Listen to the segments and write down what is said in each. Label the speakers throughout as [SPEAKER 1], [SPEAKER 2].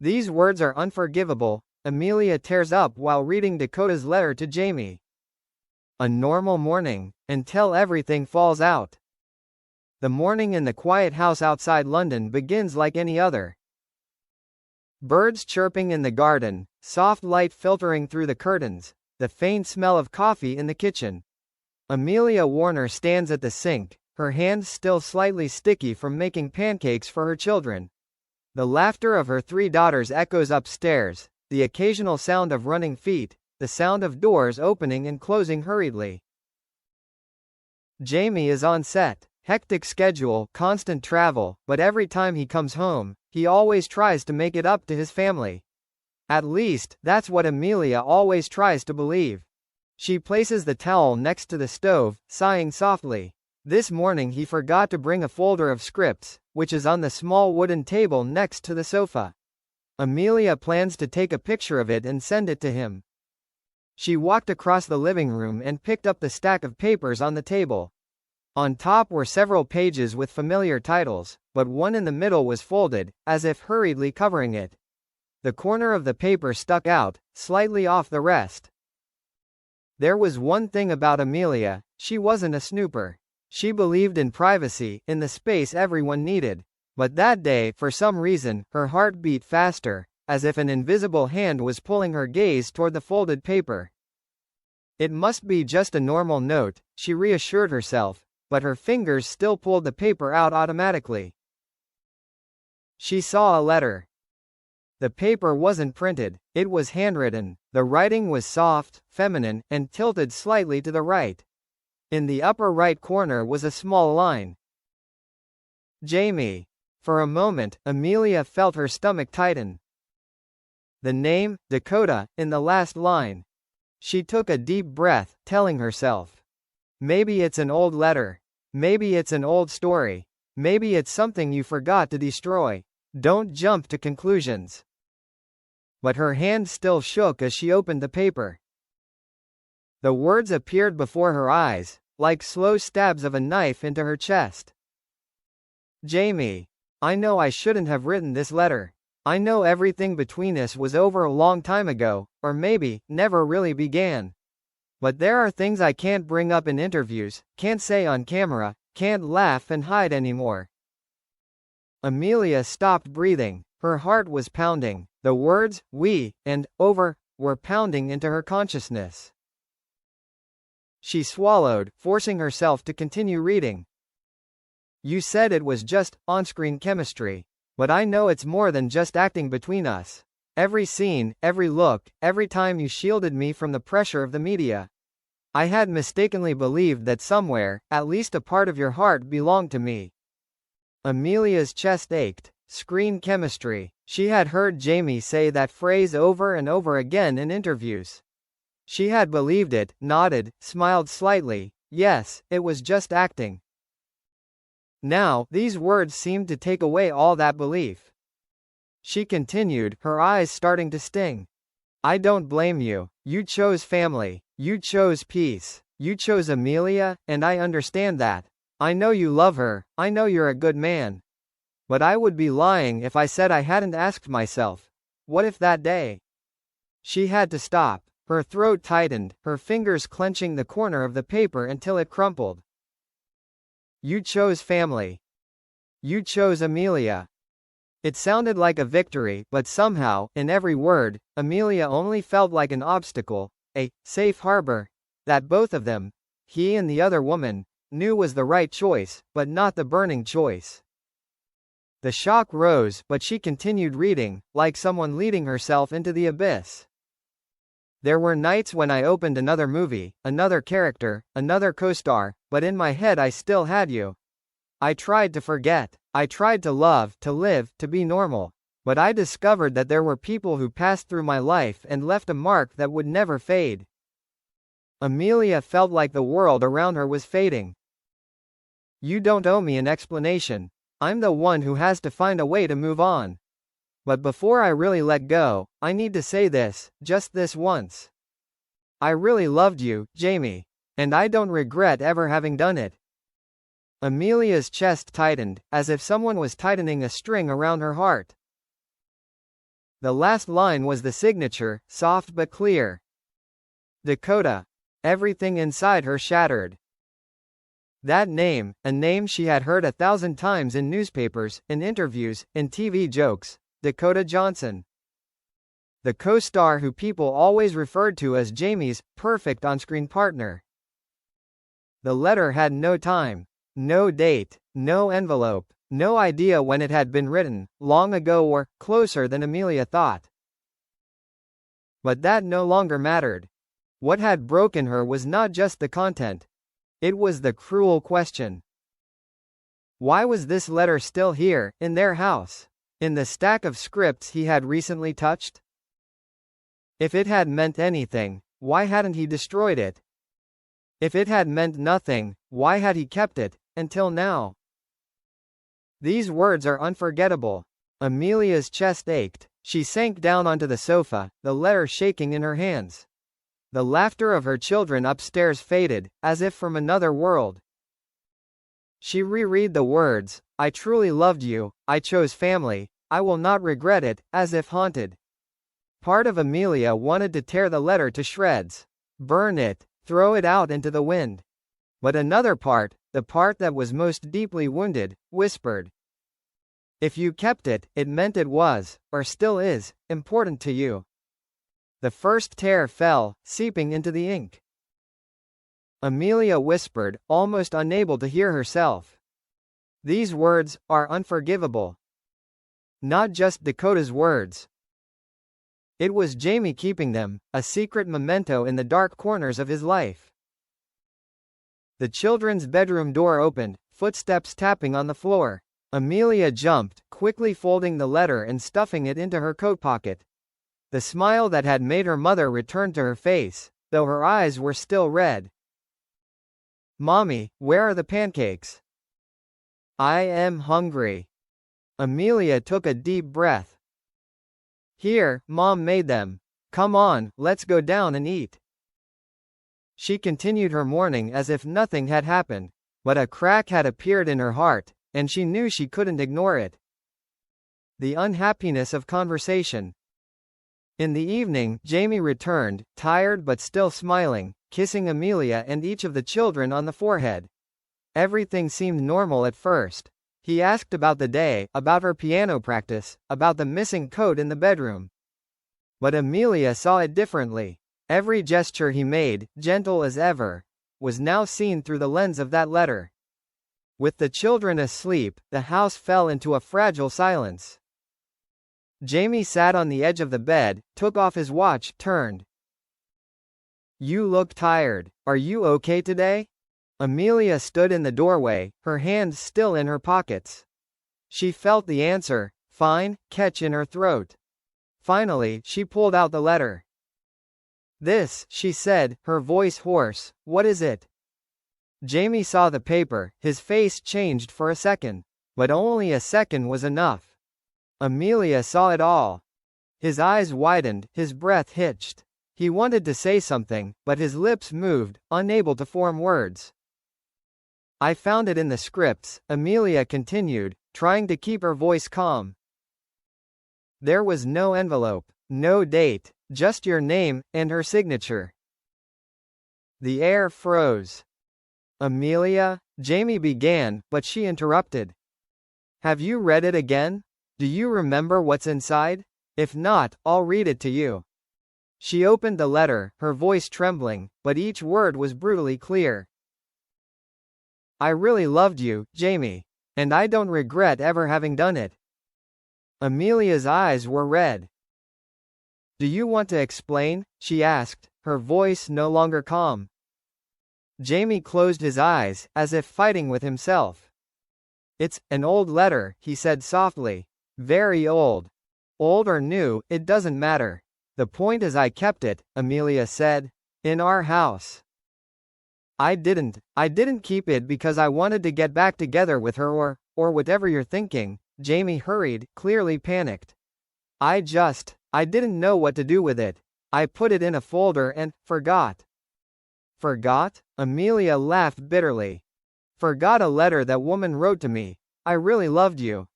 [SPEAKER 1] These words are unforgivable, Amelia tears up while reading Dakota's letter to Jaime. A normal morning, until everything falls out. The morning in the quiet house outside London begins like any other. Birds chirping in the garden, soft light filtering through the curtains, the faint smell of coffee in the kitchen. Amelia Warner stands at the sink, her hands still slightly sticky from making pancakes for her children. The laughter of her 3 daughters echoes upstairs, the occasional sound of running feet, the sound of doors opening and closing hurriedly. Jaime is on set. Hectic schedule, constant travel, but every time he comes home, he always tries to make it up to his family. At least, that's what Amelia always tries to believe. She places the towel next to the stove, sighing softly. This morning he forgot to bring a folder of scripts, which is on the small wooden table next to the sofa. Amelia plans to take a picture of it and send it to him. She walked across the living room and picked up the stack of papers on the table. On top were several pages with familiar titles, but one in the middle was folded, as if hurriedly covering it. The corner of the paper stuck out, slightly off the rest. There was one thing about Amelia, she wasn't a snooper. She believed in privacy, in the space everyone needed. But that day, for some reason, her heart beat faster, as if an invisible hand was pulling her gaze toward the folded paper. It must be just a normal note, she reassured herself, but her fingers still pulled the paper out automatically. She saw a letter. The paper wasn't printed, it was handwritten, the writing was soft, feminine, and tilted slightly to the right. In the upper right corner was a small line. Jaime. For a moment, Amelia felt her stomach tighten. The name, Dakota, in the last line. She took a deep breath, telling herself, maybe it's an old letter. Maybe it's an old story. Maybe it's something you forgot to destroy. Don't jump to conclusions. But her hand still shook as she opened the paper. The words appeared before her eyes, like slow stabs of a knife into her chest. Jaime. I know I shouldn't have written this letter. I know everything between us was over a long time ago, or maybe, never really began. But there are things I can't bring up in interviews, can't say on camera, can't laugh and hide anymore. Amelia stopped breathing, her heart was pounding, the words, we, and, over, were pounding into her consciousness. She swallowed, forcing herself to continue reading. You said it was just on-screen chemistry. But I know it's more than just acting between us. Every scene, every look, every time you shielded me from the pressure of the media. I had mistakenly believed that somewhere, at least a part of your heart belonged to me. Amelia's chest ached. Screen chemistry. She had heard Jaime say that phrase over and over again in interviews. She had believed it, nodded, smiled slightly. Yes, it was just acting. Now, these words seemed to take away all that belief. She continued, her eyes starting to sting. I don't blame you. You chose family. You chose peace. You chose Amelia, and I understand that. I know you love her. I know you're a good man. But I would be lying if I said I hadn't asked myself, what if that day? She had to stop. Her throat tightened, her fingers clenching the corner of the paper until it crumpled. You chose family. You chose Amelia. It sounded like a victory, but somehow, in every word, Amelia only felt like an obstacle, a safe harbor, that both of them, he and the other woman, knew was the right choice, but not the burning choice. The shock rose, but she continued reading, like someone leading herself into the abyss. There were nights when I opened another movie, another character, another co-star, but in my head I still had you. I tried to forget. I tried to love, to live, to be normal. But I discovered that there were people who passed through my life and left a mark that would never fade. Amelia felt like the world around her was fading. You don't owe me an explanation. I'm the one who has to find a way to move on. But before I really let go, I need to say this, just this once. I really loved you, Jaime. And I don't regret ever having done it. Amelia's chest tightened, as if someone was tightening a string around her heart. The last line was the signature, soft but clear. Dakota. Everything inside her shattered. That name, a name she had heard 1,000 times in newspapers, in interviews, in TV jokes. Dakota Johnson. The co-star who people always referred to as Jaime's perfect on-screen partner. The letter had no time, no date, no envelope, no idea when it had been written, long ago or closer than Amelia thought. But that no longer mattered. What had broken her was not just the content. It was the cruel question. Why was this letter still here, in their house? In the stack of scripts he had recently touched? If it had meant anything, why hadn't he destroyed it? If it had meant nothing, why had he kept it, until now? These words are unforgettable. Amelia's chest ached. She sank down onto the sofa, the letter shaking in her hands. The laughter of her children upstairs faded, as if from another world. She reread the words, "I truly loved you, I chose family, I will not regret it," as if haunted. Part of Amelia wanted to tear the letter to shreds. Burn it, throw it out into the wind. But another part, the part that was most deeply wounded, whispered, "If you kept it, it meant it was, or still is, important to you." The first tear fell, seeping into the ink. Amelia whispered, almost unable to hear herself. These words are unforgivable. Not just Dakota's words. It was Jaime keeping them, a secret memento in the dark corners of his life. The children's bedroom door opened, footsteps tapping on the floor. Amelia jumped, quickly folding the letter and stuffing it into her coat pocket. The smile that had made her mother returned to her face, though her eyes were still red. "Mommy, where are the pancakes?" "I am hungry." Amelia took a deep breath. "Here, Mom made them. Come on, let's go down and eat." She continued her morning as if nothing had happened, but a crack had appeared in her heart, and she knew she couldn't ignore it. The unhappiness of conversation. In the evening, Jaime returned, tired but still smiling, kissing Amelia and each of the children on the forehead. Everything seemed normal at first. He asked about the day, about her piano practice, about the missing coat in the bedroom. But Amelia saw it differently. Every gesture he made, gentle as ever, was now seen through the lens of that letter. With the children asleep, the house fell into a fragile silence. Jaime sat on the edge of the bed, took off his watch, turned. "You look tired. Are you okay today?" Amelia stood in the doorway, her hands still in her pockets. She felt the answer, fine, catch in her throat. Finally, she pulled out the letter. "This," she said, her voice hoarse. "What is it?" Jaime saw the paper, his face changed for a second. But only a second was enough. Amelia saw it all. His eyes widened, his breath hitched. He wanted to say something, but his lips moved, unable to form words. "I found it in the scripts," Amelia continued, trying to keep her voice calm. There was no envelope, no date, just your name, and her signature. The air froze. "Amelia," Jaime began, but she interrupted. "Have you read it again? Do you remember what's inside? If not, I'll read it to you." She opened the letter, her voice trembling, but each word was brutally clear. "I really loved you, Jaime. And I don't regret ever having done it." Amelia's eyes were red. "Do you want to explain?" she asked, her voice no longer calm. Jaime closed his eyes, as if fighting with himself. "It's an old letter," he said softly. "Very old. Old or new, it doesn't matter. The point is I kept it," Amelia said. "In our house. I didn't keep it because I wanted to get back together with her or whatever you're thinking," Jaime hurried, clearly panicked. I didn't know what to do with it. I put it in a folder and forgot." "Forgot?" Amelia laughed bitterly. "Forgot a letter that woman wrote to me. I really loved you."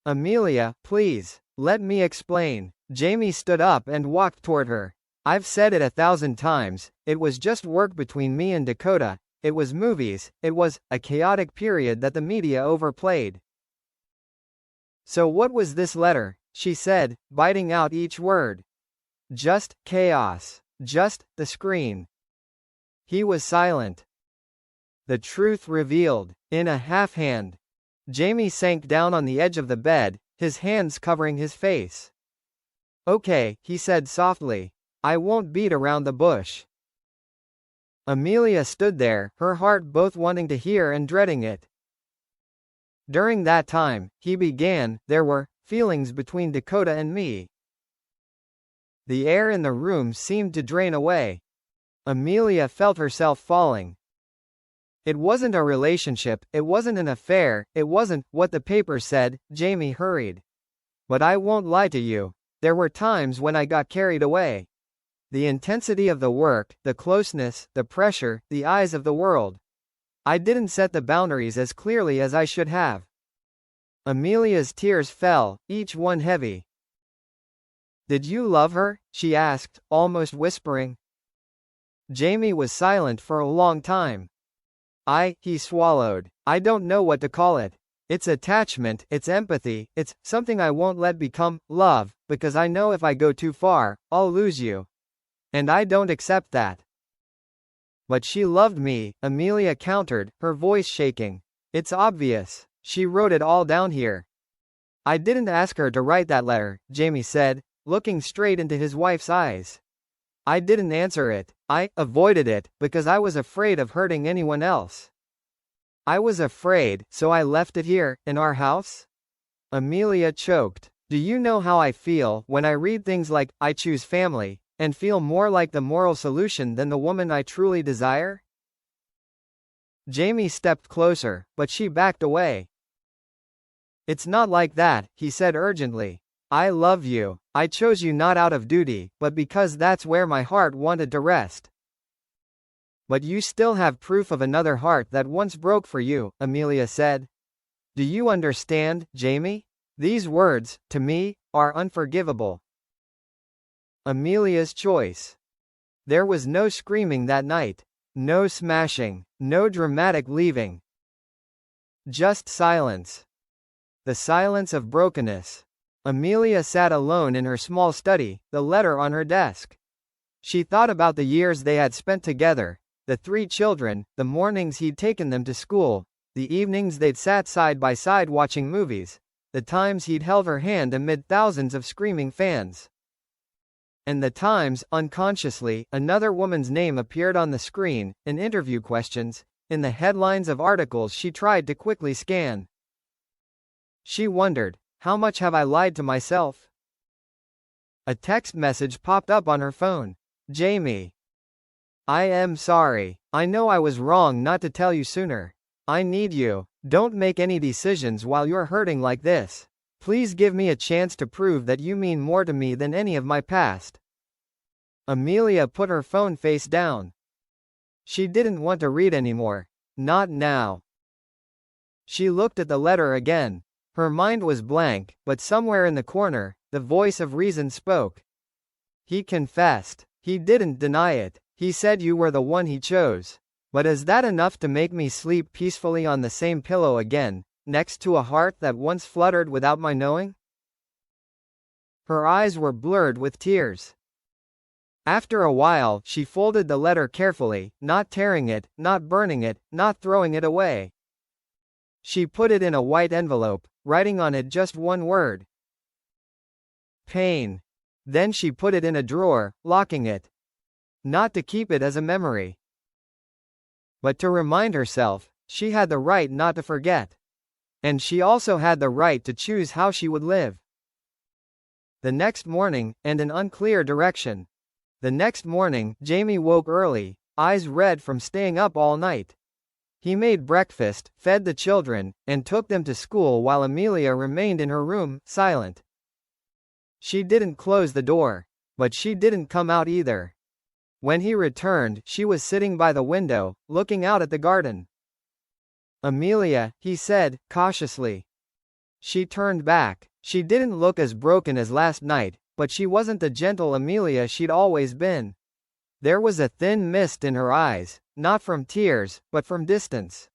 [SPEAKER 1] "Amelia, please. Let me explain. Jaime stood up and walked toward her. I've said it 1,000 times, it was just work between me and Dakota, it was movies, it was a chaotic period that the media overplayed. So what was this letter? She said, biting out each word. Just chaos. Just the screen. He was silent. The truth revealed. In a half-hand. Jaime sank down on the edge of the bed, his hands covering his face. Okay, he said softly. I won't beat around the bush. Amelia stood there, her heart both wanting to hear and dreading it. During that time, he began, there were feelings between Dakota and me. The air in the room seemed to drain away. Amelia felt herself falling. It wasn't a relationship, it wasn't an affair, it wasn't what the papers said, Jaime hurried. But I won't lie to you. There were times when I got carried away. The intensity of the work, the closeness, the pressure, the eyes of the world. I didn't set the boundaries as clearly as I should have. Amelia's tears fell, each one heavy. Did you love her? She asked, almost whispering. Jaime was silent for a long time. He swallowed. I don't know what to call it. It's attachment, it's empathy, it's something I won't let become love, because I know if I go too far, I'll lose you. And I don't accept that. But she loved me, Amelia countered, her voice shaking. It's obvious. She wrote it all down here. I didn't ask her to write that letter, Jaime said, looking straight into his wife's eyes. I didn't answer it. I avoided it, because I was afraid of hurting anyone else. I was afraid, so I left it here, in our house? Amelia choked. Do you know how I feel when I read things like, I choose family, and feel more like the moral solution than the woman I truly desire? Jaime stepped closer, but she backed away. It's not like that, he said urgently. I love you. I chose you not out of duty, but because that's where my heart wanted to rest. But you still have proof of another heart that once broke for you, Amelia said. Do you understand, Jaime? These words, to me, are unforgivable. Amelia's choice. There was no screaming that night. No smashing. No dramatic leaving. Just silence. The silence of brokenness. Amelia sat alone in her small study, the letter on her desk. She thought about the years they had spent together, the 3 children, the mornings he'd taken them to school, the evenings they'd sat side by side watching movies, the times he'd held her hand amid thousands of screaming fans. And the times, unconsciously, another woman's name appeared on the screen, in interview questions, in the headlines of articles she tried to quickly scan. She wondered, how much have I lied to myself? A text message popped up on her phone. Jaime. I am sorry. I know I was wrong not to tell you sooner. I need you. Don't make any decisions while you're hurting like this. Please give me a chance to prove that you mean more to me than any of my past. Amelia put her phone face down. She didn't want to read anymore. Not now. She looked at the letter again. Her mind was blank, but somewhere in the corner, the voice of reason spoke. He confessed. He didn't deny it. He said you were the one he chose. But is that enough to make me sleep peacefully on the same pillow again, next to a heart that once fluttered without my knowing? Her eyes were blurred with tears. After a while, she folded the letter carefully, not tearing it, not burning it, not throwing it away. She put it in a white envelope, writing on it just one word. Pain. Then she put it in a drawer, locking it. Not to keep it as a memory, but to remind herself, she had the right not to forget. And she also had the right to choose how she would live. The next morning, and an unclear direction. The next morning, Jaime woke early, eyes red from staying up all night. He made breakfast, fed the children, and took them to school while Amelia remained in her room, silent. She didn't close the door. But she didn't come out either. When he returned, she was sitting by the window, looking out at the garden. Amelia, he said, cautiously. She turned back. She didn't look as broken as last night, but she wasn't the gentle Amelia she'd always been. There was a thin mist in her eyes, not from tears, but from distance.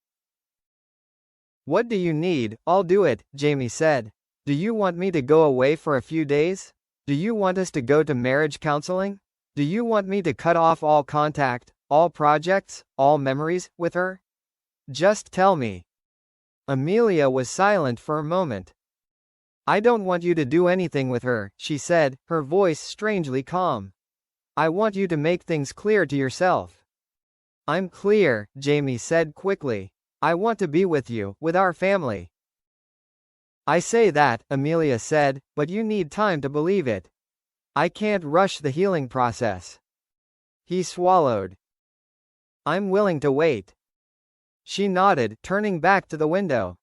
[SPEAKER 1] "What do you need? I'll do it," Jaime said. "Do you want me to go away for a few days? Do you want us to go to marriage counseling? Do you want me to cut off all contact, all projects, all memories, with her? Just tell me." Amelia was silent for a moment. "I don't want you to do anything with her," she said, her voice strangely calm. "I want you to make things clear to yourself." "I'm clear," Jaime said quickly. "I want to be with you, with our family." "I say that," Amelia said, "but you need time to believe it. I can't rush the healing process." He swallowed. "I'm willing to wait." She nodded, turning back to the window.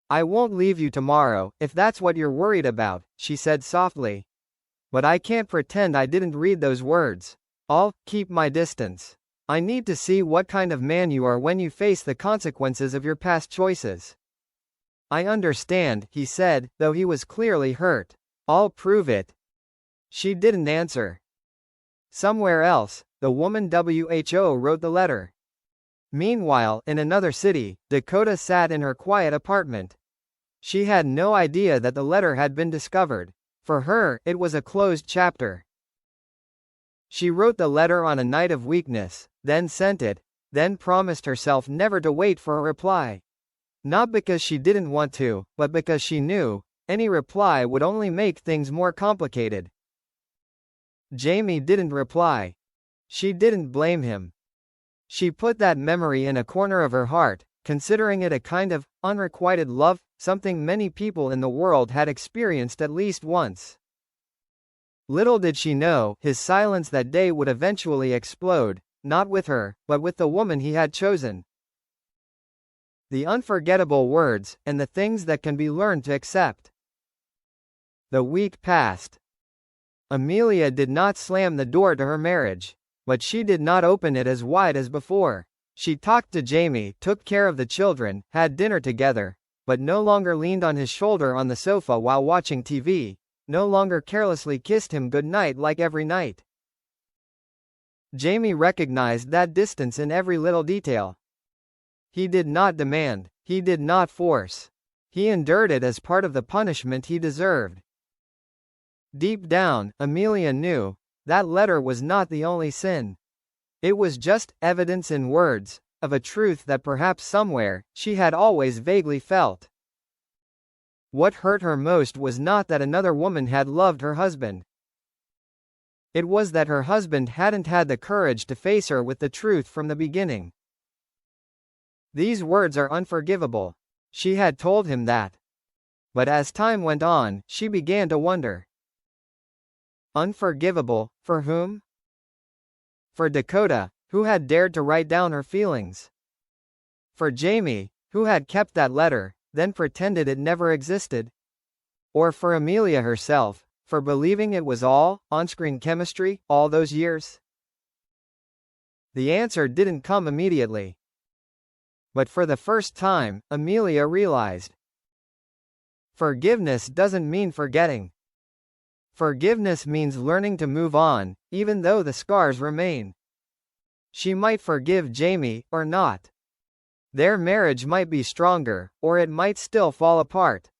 [SPEAKER 1] "I won't leave you tomorrow, if that's what you're worried about," she said softly. "But I can't pretend I didn't read those words. I'll keep my distance. I need to see what kind of man you are when you face the consequences of your past choices." "I understand," he said, though he was clearly hurt. "I'll prove it." She didn't answer. Somewhere else, the woman WHO wrote the letter. Meanwhile, in another city, Dakota sat in her quiet apartment. She had no idea that the letter had been discovered. For her, it was a closed chapter. She wrote the letter on a night of weakness, then sent it, then promised herself never to wait for a reply. Not because she didn't want to, but because she knew, any reply would only make things more complicated. Jaime didn't reply. She didn't blame him. She put that memory in a corner of her heart, considering it a kind of unrequited love, something many people in the world had experienced at least once. Little did she know, his silence that day would eventually explode, not with her, but with the woman he had chosen. The unforgettable words, and the things that can be learned to accept. The week passed. Amelia did not slam the door to her marriage. But she did not open it as wide as before. She talked to Jaime, took care of the children, had dinner together, but no longer leaned on his shoulder on the sofa while watching TV, no longer carelessly kissed him good night like every night. Jaime recognized that distance in every little detail. He did not demand, he did not force. He endured it as part of the punishment he deserved. Deep down, Amelia knew, that letter was not the only sin. It was just evidence in words, of a truth that perhaps somewhere, she had always vaguely felt. What hurt her most was not that another woman had loved her husband. It was that her husband hadn't had the courage to face her with the truth from the beginning. "These words are unforgivable." She had told him that. But as time went on, she began to wonder. Unforgivable, for whom? For Dakota, who had dared to write down her feelings. For Jaime, who had kept that letter, then pretended it never existed. Or for Amelia herself, for believing it was all on-screen chemistry, all those years? The answer didn't come immediately. But for the first time, Amelia realized. Forgiveness doesn't mean forgetting. Forgiveness means learning to move on, even though the scars remain. She might forgive Jaime, or not. Their marriage might be stronger, or it might still fall apart.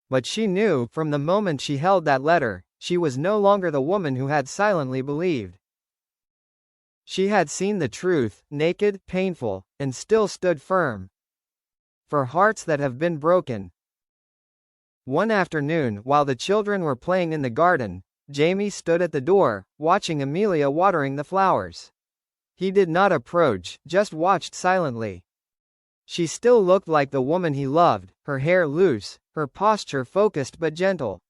[SPEAKER 1] But she knew, from the moment she held that letter, she was no longer the woman who had silently believed. She had seen the truth, naked, painful, and still stood firm. For hearts that have been broken. One afternoon, while the children were playing in the garden, Jaime stood at the door, watching Amelia watering the flowers. He did not approach, just watched silently. She still looked like the woman he loved, her hair loose, her posture focused but gentle.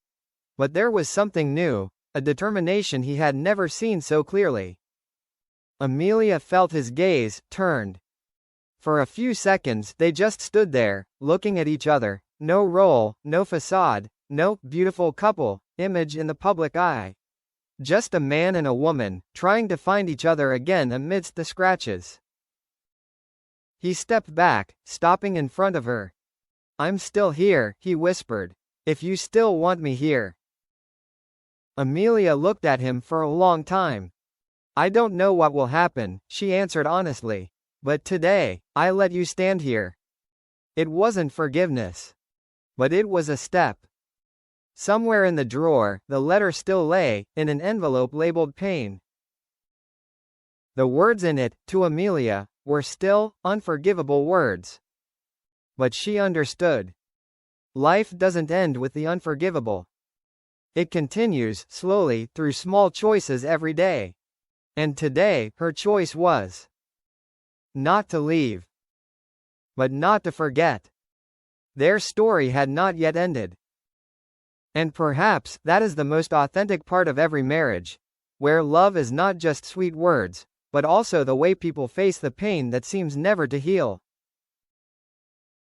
[SPEAKER 1] But there was something new, a determination he had never seen so clearly. Amelia felt his gaze, turned. For a few seconds they just stood there, looking at each other. No role, no facade, no beautiful couple image in the public eye. Just a man and a woman, trying to find each other again amidst the scratches. He stepped back, stopping in front of her. "I'm still here," he whispered. If you still want me here. Amelia looked at him for a long time. I don't know what will happen, she answered honestly. But today, I let you stand here. It wasn't forgiveness. But it was a step. Somewhere in the drawer, the letter still lay, in an envelope labeled pain. The words in it, to Amelia, were still, unforgivable words. But she understood. Life doesn't end with the unforgivable. It continues, slowly, through small choices every day. And today, her choice was not to leave. But not to forget. Their story had not yet ended. And perhaps, that is the most authentic part of every marriage, where love is not just sweet words, but also the way people face the pain that seems never to heal.